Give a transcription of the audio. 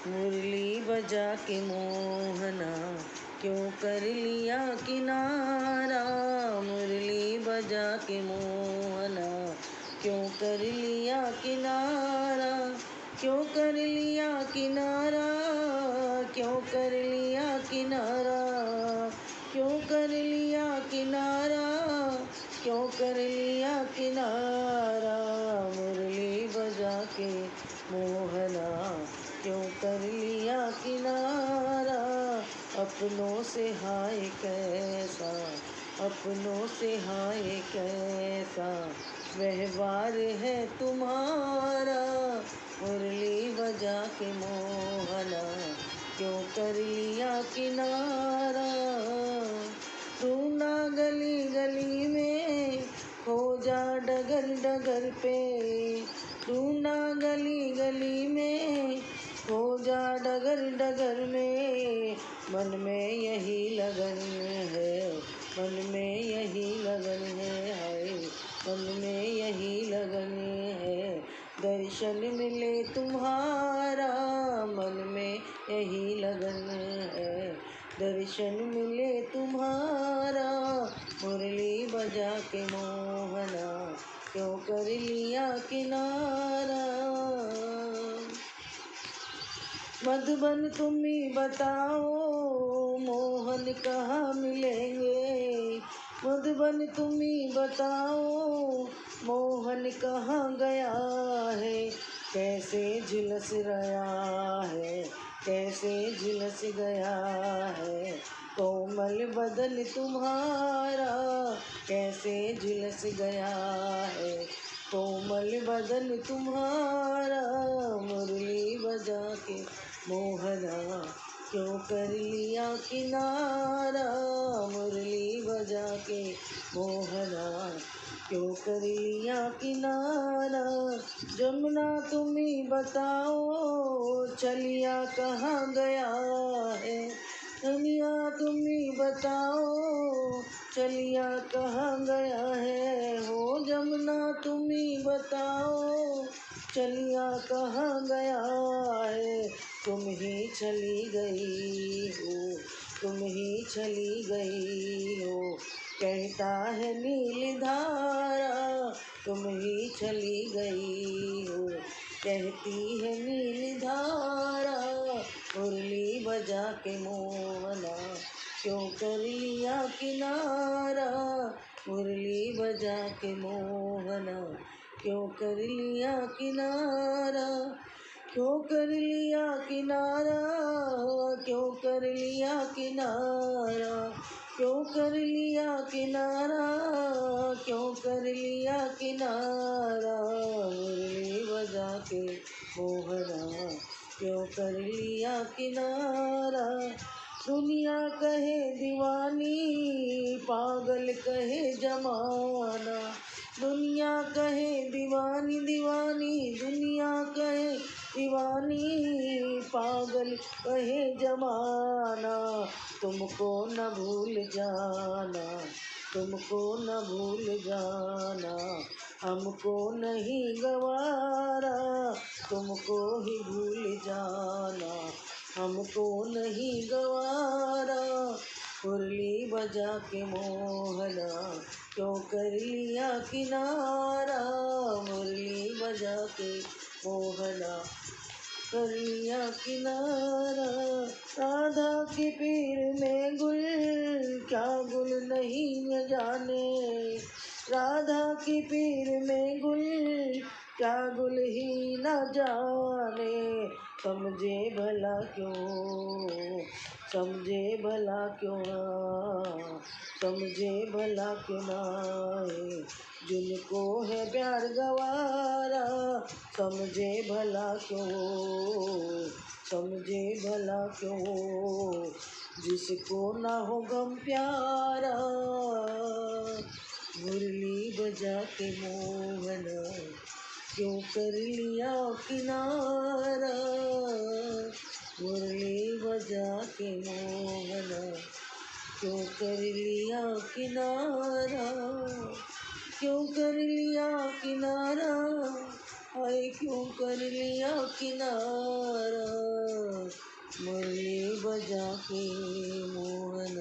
मुरली बजा के मोहना क्यों कर लिया किनारा। मुरली बजा के मोहना क्यों कर लिया किनारा। क्यों कर लिया किनारा, क्यों कर लिया किनारा, क्यों कर लिया किनारा, क्यों कर लिया किनारा। मुरली बजा के मोहना क्यों कर लिया किनारा। अपनों से हाय कैसा, अपनों से हाय कैसा व्यवहार है तुम्हारा। मुरली बजा के मोहना क्यों कर लिया किनारा। ढूंढा गली गली में, खोजा डगर डगर पे। ढूंढा गली गली में, खोजा डगर डगर में। मन में यही लगन है, मन में यही लगन है, हाय मन में यही लगन है। दर्शन मिले तुम्हारा, मन में यही लगन है। दर्शन मिले तुम्हारा। मुरली बजा के मोहना क्यों कर लिया किनारा। मधुबन तुम ही बताओ मोहन कहाँ मिलेंगे। मधुबन तुम ही बताओ मोहन कहाँ गया है। कैसे झुलस रहा है, कैसे झुलस गया है। कोमल बदन तुम्हारा कैसे झुलस गया है। कोमल बदन तुम्हारा। मुरली बजा के मोहना क्यों कर लिया किनारा। मुरली बजा के मोहना क्यों कर लिया किनारा। जमुना तुम ही बताओ चलिया कहाँ गया है। चलिया तुम ही बताओ चलिया कहाँ गया है। हो जमुना तुम ही बताओ चलिया कहाँ गया है। तुम ही चली गई हो, तुम ही चली गई हो। कहता है नील धारा तुम ही चली गई हो। कहती है नील धारा। मुरली बजा के मोहना क्यों कर लिया किनारा। मुरली बजा के मोहना क्यों कर लिया किनारा। क्यों कर लिया किनारा, क्यों कर लिया किनारा। क्यों कर लिया किनारा, क्यों कर लिया किनारा। मुरली बजा के मोहना क्यों कर लिया किनारा। दुनिया कहे दीवानी, पागल कहे जमाना। दुनिया कहे दीवानी दीवानी, दुनिया कहे दीवानी, पागल कहे जमाना। तुमको न भूल जाना, तुमको न भूल जाना। हमको नहीं गवारा, तुमको ही भूल जाना। हमको नहीं गवारा। मुरली बजा के मोहना क्यों कर लिया किनारा। मुरली बजा के मोहना कर लिया किनारा। राधा के पीर में गुल, क्या गुल नहीं न जाने। राधा के पीर में गुल, क्या गुल ही न जाने। समझे भला क्यों, समझे भला क्यों ना, समझे भला क्यों ना। जिनको है प्यार गवारा, समझे भला क्यों, समझे भला क्यों। जिसको ना हो गम प्यारा। मुरली बजा के मोहना क्यों कर लिया किनारा। मुरली बजा के मोहना क्यों कर लिया किनारा। क्यों कर लिया किनारा, हाय क्यों कर लिया किनारा। बजा के मोहन